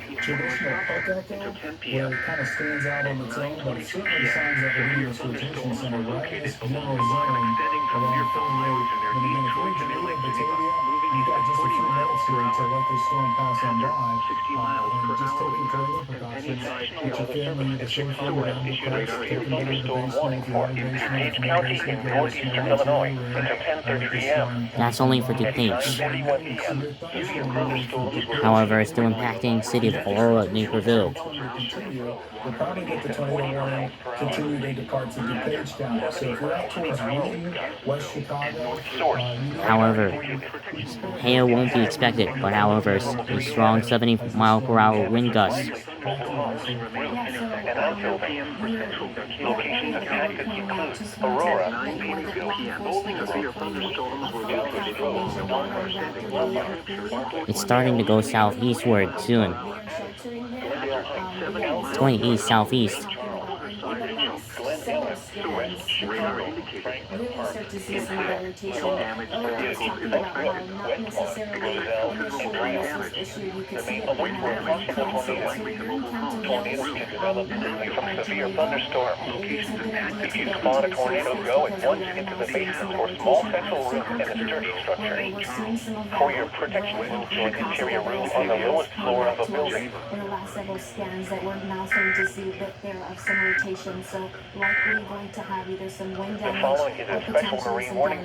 traditional park echo where it kind of stands out on its own, but it certainly signs that we're in this rotation center right in this general zone around 38. But again, if you're in Geneva, Batavia, you've got just a few minutes here to let this storm pass on by. And just take your toilet precautions. Get your family either safely around the coast, take them down to the basement if you're in the basement. If you're in the basement, get a small hotel room. This storm That's pass on only for by. DuPage. So your thunderstorm warning for DuPage However, it's still and impacting city of Aurora, Naperville. continue. You'll probably get the tornado warning continued into parts of DuPage County. So if you're out towards Wheaton, West Chicago, However, hail won't be expected, but however, a strong 70-mile-per-hour wind gust. Locations affected include Aurora, It's starting to go southeastward soon. It's going east-southeast. Really start to see some vegetation. Everyone's talking about how not necessarily initially this was issued. You could see it in that one can see it. So you're in Canton Hills, severe thunderstorm. If you spawn a tornado, go at once into the basement or small central room in a sturdy structure. For your protection, move to an interior room on the lowest floor of a building. In the last several scans that we're now starting to see a bit there of some rotation, so likely going to have either some wind damage The following is or a special potentially marine some warning. damage.